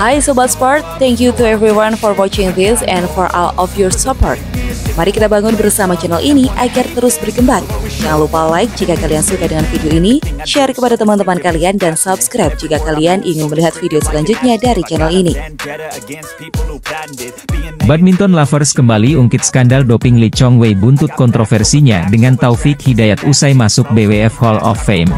Hai Sobat Sport, thank you to everyone for watching this and for all of your support. Mari kita bangun bersama channel ini agar terus berkembang. Jangan lupa like jika kalian suka dengan video ini, share kepada teman-teman kalian, dan subscribe jika kalian ingin melihat video selanjutnya dari channel ini. Badminton lovers kembali ungkit skandal doping Lee Chong Wei buntut kontroversinya dengan Taufik Hidayat usai masuk BWF Hall of Fame.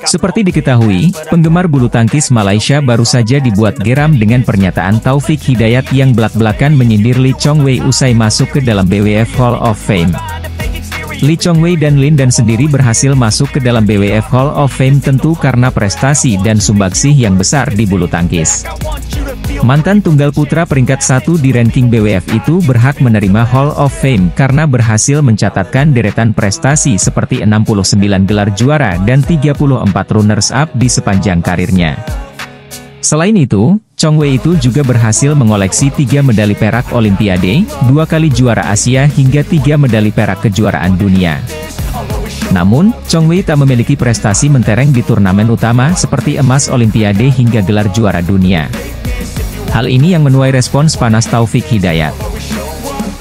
Seperti diketahui, penggemar bulu tangkis Malaysia baru saja dibuat geram dengan pernyataan Taufik Hidayat yang belak-belakan menyindir Lee Chong Wei usai masuk ke dalam BWF Hall of Fame. Lee Chong Wei dan Lin Dan sendiri berhasil masuk ke dalam BWF Hall of Fame tentu karena prestasi dan sumbangsih yang besar di bulu tangkis. Mantan tunggal putra peringkat 1 di ranking BWF itu berhak menerima Hall of Fame karena berhasil mencatatkan deretan prestasi seperti 69 gelar juara dan 34 runners-up di sepanjang karirnya. Selain itu, Chong Wei itu juga berhasil mengoleksi 3 medali perak Olimpiade, 2 kali juara Asia hingga 3 medali perak kejuaraan dunia. Namun, Chong Wei tak memiliki prestasi mentereng di turnamen utama seperti emas Olimpiade hingga gelar juara dunia. Hal ini yang menuai respons panas Taufik Hidayat.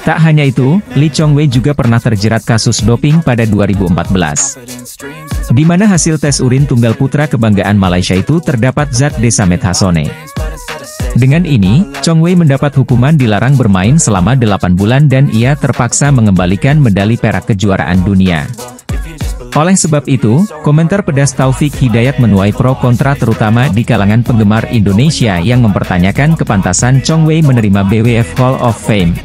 Tak hanya itu, Lee Chong Wei juga pernah terjerat kasus doping pada 2014. Di mana hasil tes urin tunggal putra kebanggaan Malaysia itu terdapat zat desamethasone. Dengan ini, Chong Wei mendapat hukuman dilarang bermain selama 8 bulan dan ia terpaksa mengembalikan medali perak kejuaraan dunia. Oleh sebab itu, komentar pedas Taufik Hidayat menuai pro kontra terutama di kalangan penggemar Indonesia yang mempertanyakan kepantasan Chong Wei menerima BWF Hall of Fame.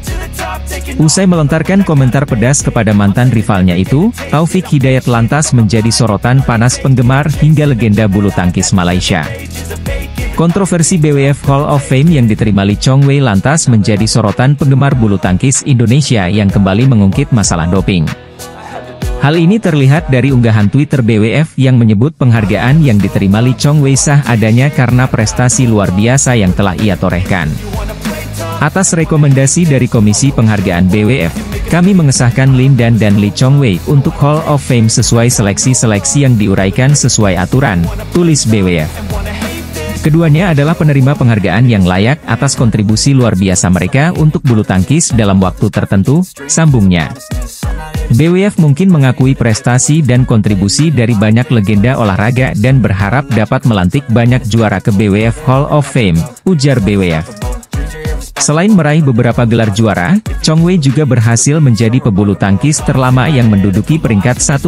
Usai melontarkan komentar pedas kepada mantan rivalnya itu, Taufik Hidayat lantas menjadi sorotan panas penggemar hingga legenda bulu tangkis Malaysia. Kontroversi BWF Hall of Fame yang diterima Lee Chong Wei lantas menjadi sorotan penggemar bulu tangkis Indonesia yang kembali mengungkit masalah doping. Hal ini terlihat dari unggahan Twitter BWF yang menyebut penghargaan yang diterima Lee Chong Wei sah adanya karena prestasi luar biasa yang telah ia torehkan. Atas rekomendasi dari Komisi Penghargaan BWF, kami mengesahkan Lin Dan dan Lee Chong Wei untuk Hall of Fame sesuai seleksi-seleksi yang diuraikan sesuai aturan, tulis BWF. Keduanya adalah penerima penghargaan yang layak atas kontribusi luar biasa mereka untuk bulu tangkis dalam waktu tertentu, sambungnya. BWF mungkin mengakui prestasi dan kontribusi dari banyak legenda olahraga dan berharap dapat melantik banyak juara ke BWF Hall of Fame, ujar BWF. Selain meraih beberapa gelar juara, Chong Wei juga berhasil menjadi pebulu tangkis terlama yang menduduki peringkat 1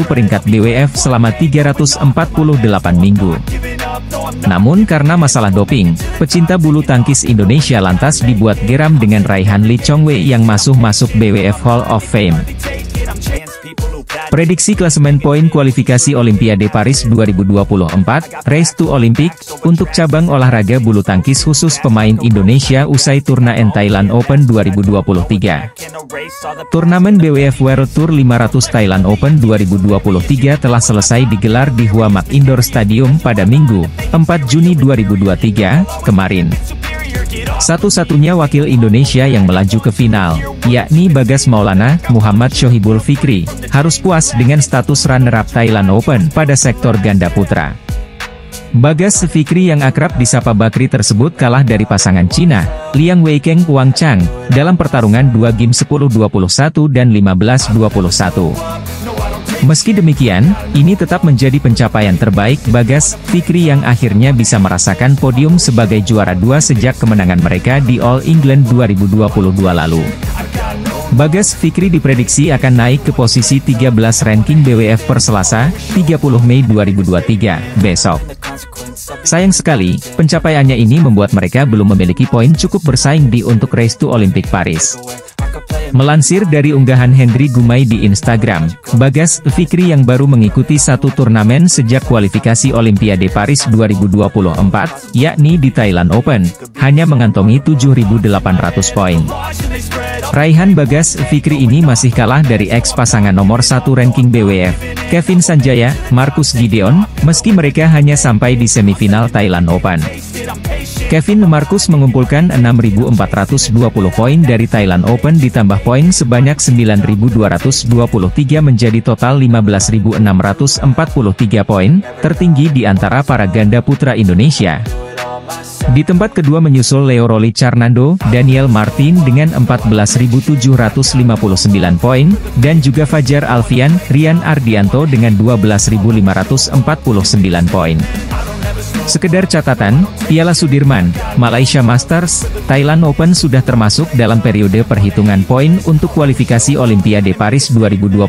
BWF selama 348 minggu. Namun karena masalah doping, pecinta bulu tangkis Indonesia lantas dibuat geram dengan raihan Lee Chong Wei yang masuk BWF Hall of Fame. Prediksi klasemen poin kualifikasi Olimpiade Paris 2024, Race to Olympic, untuk cabang olahraga bulu tangkis khusus pemain Indonesia usai turnamen Thailand Open 2023. Turnamen BWF World Tour 500 Thailand Open 2023 telah selesai digelar di Hua Mak Indoor Stadium pada Minggu, 4 Juni 2023, kemarin. Satu-satunya wakil Indonesia yang melaju ke final, yakni Bagas Maulana Muhammad Shohibul Fikri, harus puas dengan status runner-up Thailand Open pada sektor ganda putra. Bagas Fikri yang akrab disapa Bakri tersebut kalah dari pasangan Cina, Liang Weikeng Wang Chang, dalam pertarungan 2 game 10-21 dan 15-21. Meski demikian, ini tetap menjadi pencapaian terbaik Bagas Fikri yang akhirnya bisa merasakan podium sebagai juara 2 sejak kemenangan mereka di All England 2022 lalu. Bagas Fikri diprediksi akan naik ke posisi 13 ranking BWF per Selasa, 30 Mei 2023, besok. Sayang sekali, pencapaiannya ini membuat mereka belum memiliki poin cukup bersaing di untuk Race to Olympic Paris. Melansir dari unggahan Hendry Gumai di Instagram, Bagas Fikri yang baru mengikuti satu turnamen sejak kualifikasi Olimpiade Paris 2024, yakni di Thailand Open, hanya mengantongi 7.800 poin. Raihan Bagas Fikri ini masih kalah dari ex-pasangan nomor 1 ranking BWF, Kevin Sanjaya, Marcus Gideon, meski mereka hanya sampai di semifinal Thailand Open. Kevin Marcus mengumpulkan 6.420 poin dari Thailand Open ditambah poin sebanyak 9.223 menjadi total 15.643 poin, tertinggi di antara para ganda putra Indonesia. Di tempat kedua menyusul Leo Rolly Carnando, Daniel Martin dengan 14.759 poin, dan juga Fajar Alfian, Rian Ardianto dengan 12.549 poin. Sekedar catatan, Piala Sudirman, Malaysia Masters, Thailand Open sudah termasuk dalam periode perhitungan poin untuk kualifikasi Olimpiade Paris 2024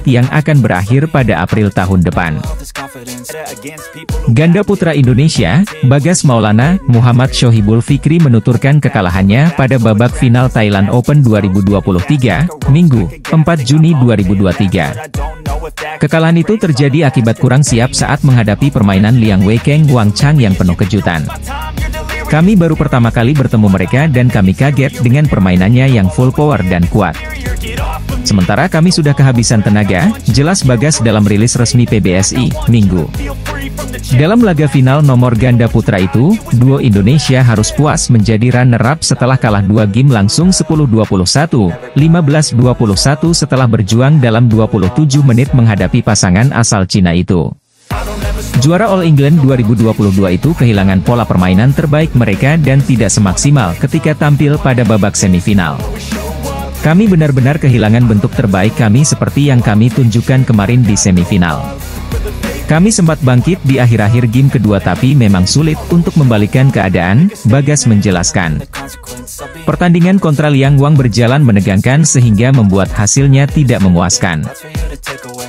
yang akan berakhir pada April tahun depan. Ganda putra Indonesia, Bagas Maulana, Muhammad Shohibul Fikri menuturkan kekalahannya pada babak final Thailand Open 2023, Minggu, 4 Juni 2023. Kekalahan itu terjadi akibat kurang siap saat menghadapi permainan Liang Weikeng Wang Chang yang penuh kejutan. Kami baru pertama kali bertemu mereka dan kami kaget dengan permainannya yang full power dan kuat. Sementara kami sudah kehabisan tenaga, jelas Bagas dalam rilis resmi PBSI, Minggu. Dalam laga final nomor ganda putra itu, duo Indonesia harus puas menjadi runner-up setelah kalah 2 game langsung 10-21, 15-21 setelah berjuang dalam 27 menit menghadapi pasangan asal Cina itu. Juara All England 2022 itu kehilangan pola permainan terbaik mereka dan tidak semaksimal ketika tampil pada babak semifinal. Kami benar-benar kehilangan bentuk terbaik kami seperti yang kami tunjukkan kemarin di semifinal. Kami sempat bangkit di akhir-akhir game kedua tapi memang sulit untuk membalikkan keadaan, Bagas menjelaskan. Pertandingan kontra Liang Wang berjalan menegangkan sehingga membuat hasilnya tidak memuaskan.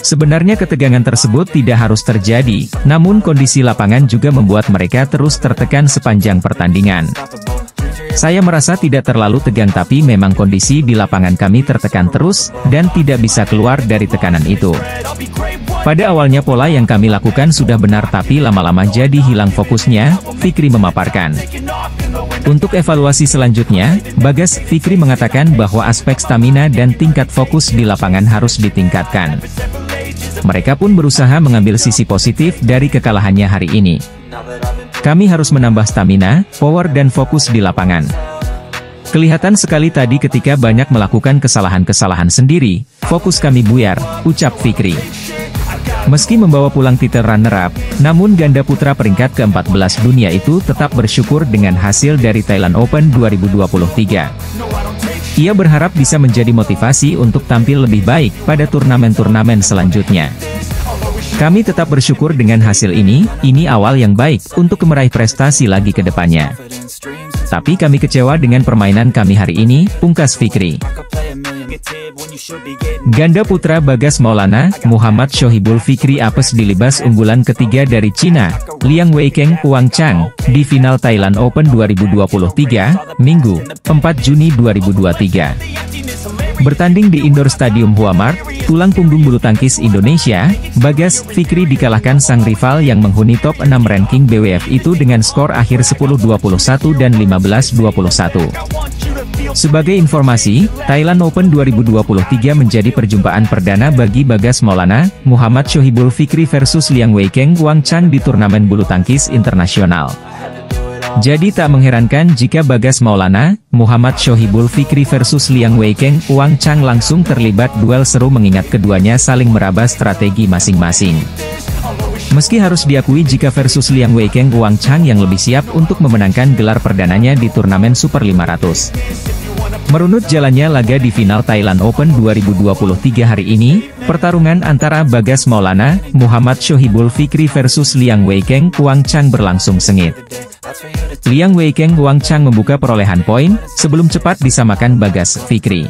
Sebenarnya ketegangan tersebut tidak harus terjadi, namun kondisi lapangan juga membuat mereka terus tertekan sepanjang pertandingan. Saya merasa tidak terlalu tegang tapi memang kondisi di lapangan kami tertekan terus, dan tidak bisa keluar dari tekanan itu. Pada awalnya pola yang kami lakukan sudah benar tapi lama-lama jadi hilang fokusnya, Fikri memaparkan. Untuk evaluasi selanjutnya, Bagas Fikri mengatakan bahwa aspek stamina dan tingkat fokus di lapangan harus ditingkatkan. Mereka pun berusaha mengambil sisi positif dari kekalahannya hari ini. Kami harus menambah stamina, power dan fokus di lapangan. Kelihatan sekali tadi ketika banyak melakukan kesalahan-kesalahan sendiri, fokus kami buyar, ucap Fikri. Meski membawa pulang titel runner-up, namun ganda putra peringkat ke-14 dunia itu tetap bersyukur dengan hasil dari Thailand Open 2023. Ia berharap bisa menjadi motivasi untuk tampil lebih baik pada turnamen-turnamen selanjutnya. Kami tetap bersyukur dengan hasil ini awal yang baik untuk meraih prestasi lagi ke depannya. Tapi kami kecewa dengan permainan kami hari ini, pungkas Fikri. Ganda putra Bagas Maulana, Muhammad Shohibul Fikri apes dilibas unggulan ketiga dari Cina, Liang Weikeng Wang Chang, di final Thailand Open 2023, Minggu, 4 Juni 2023. Bertanding di indoor stadium Huamart, tulang punggung bulu tangkis Indonesia, Bagas Fikri dikalahkan sang rival yang menghuni top 6 ranking BWF itu dengan skor akhir 10-21 dan 15-21. Sebagai informasi, Thailand Open 2023 menjadi perjumpaan perdana bagi Bagas Maulana, Muhammad Shohibul Fikri versus Liang Weikeng Wang Chang di turnamen bulu tangkis internasional. Jadi tak mengherankan jika Bagas Maulana, Muhammad Shohibul Fikri versus Liang Weikeng Wang Chang langsung terlibat duel seru mengingat keduanya saling meraba strategi masing-masing. Meski harus diakui jika versus Liang Weikeng Wang Chang yang lebih siap untuk memenangkan gelar perdananya di turnamen Super 500. Merunut jalannya laga di final Thailand Open 2023 hari ini, pertarungan antara Bagas Maulana, Muhammad Shohibul Fikri versus Liang Weikeng Wang Chang berlangsung sengit. Liang Weikeng Wang Chang membuka perolehan poin, sebelum cepat disamakan Bagas Fikri.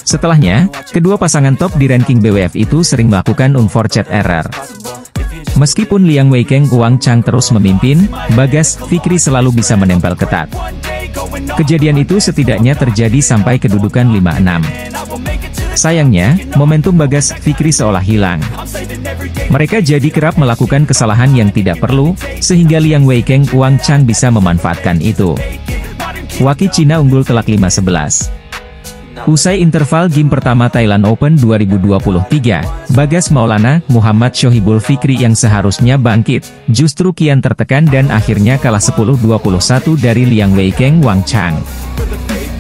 Setelahnya, kedua pasangan top di ranking BWF itu sering melakukan unforced error. Meskipun Liang Weikeng Wang Chang terus memimpin, Bagas Fikri selalu bisa menempel ketat. Kejadian itu setidaknya terjadi sampai kedudukan 5-6. Sayangnya, momentum Bagas Fikri seolah hilang. Mereka jadi kerap melakukan kesalahan yang tidak perlu, sehingga Liang Weikeng Wang Chang bisa memanfaatkan itu. Waki Cina unggul telak 5-11. Usai interval game pertama Thailand Open 2023, Bagas Maulana, Muhammad Shohibul Fikri yang seharusnya bangkit, justru kian tertekan dan akhirnya kalah 10-21 dari Liang Weikeng Wang Chang.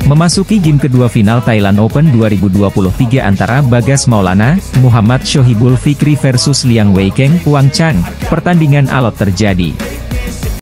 Memasuki game kedua final Thailand Open 2023 antara Bagas Maulana, Muhammad Shohibul Fikri versus Liang Weikeng Wang Chang, pertandingan alot terjadi.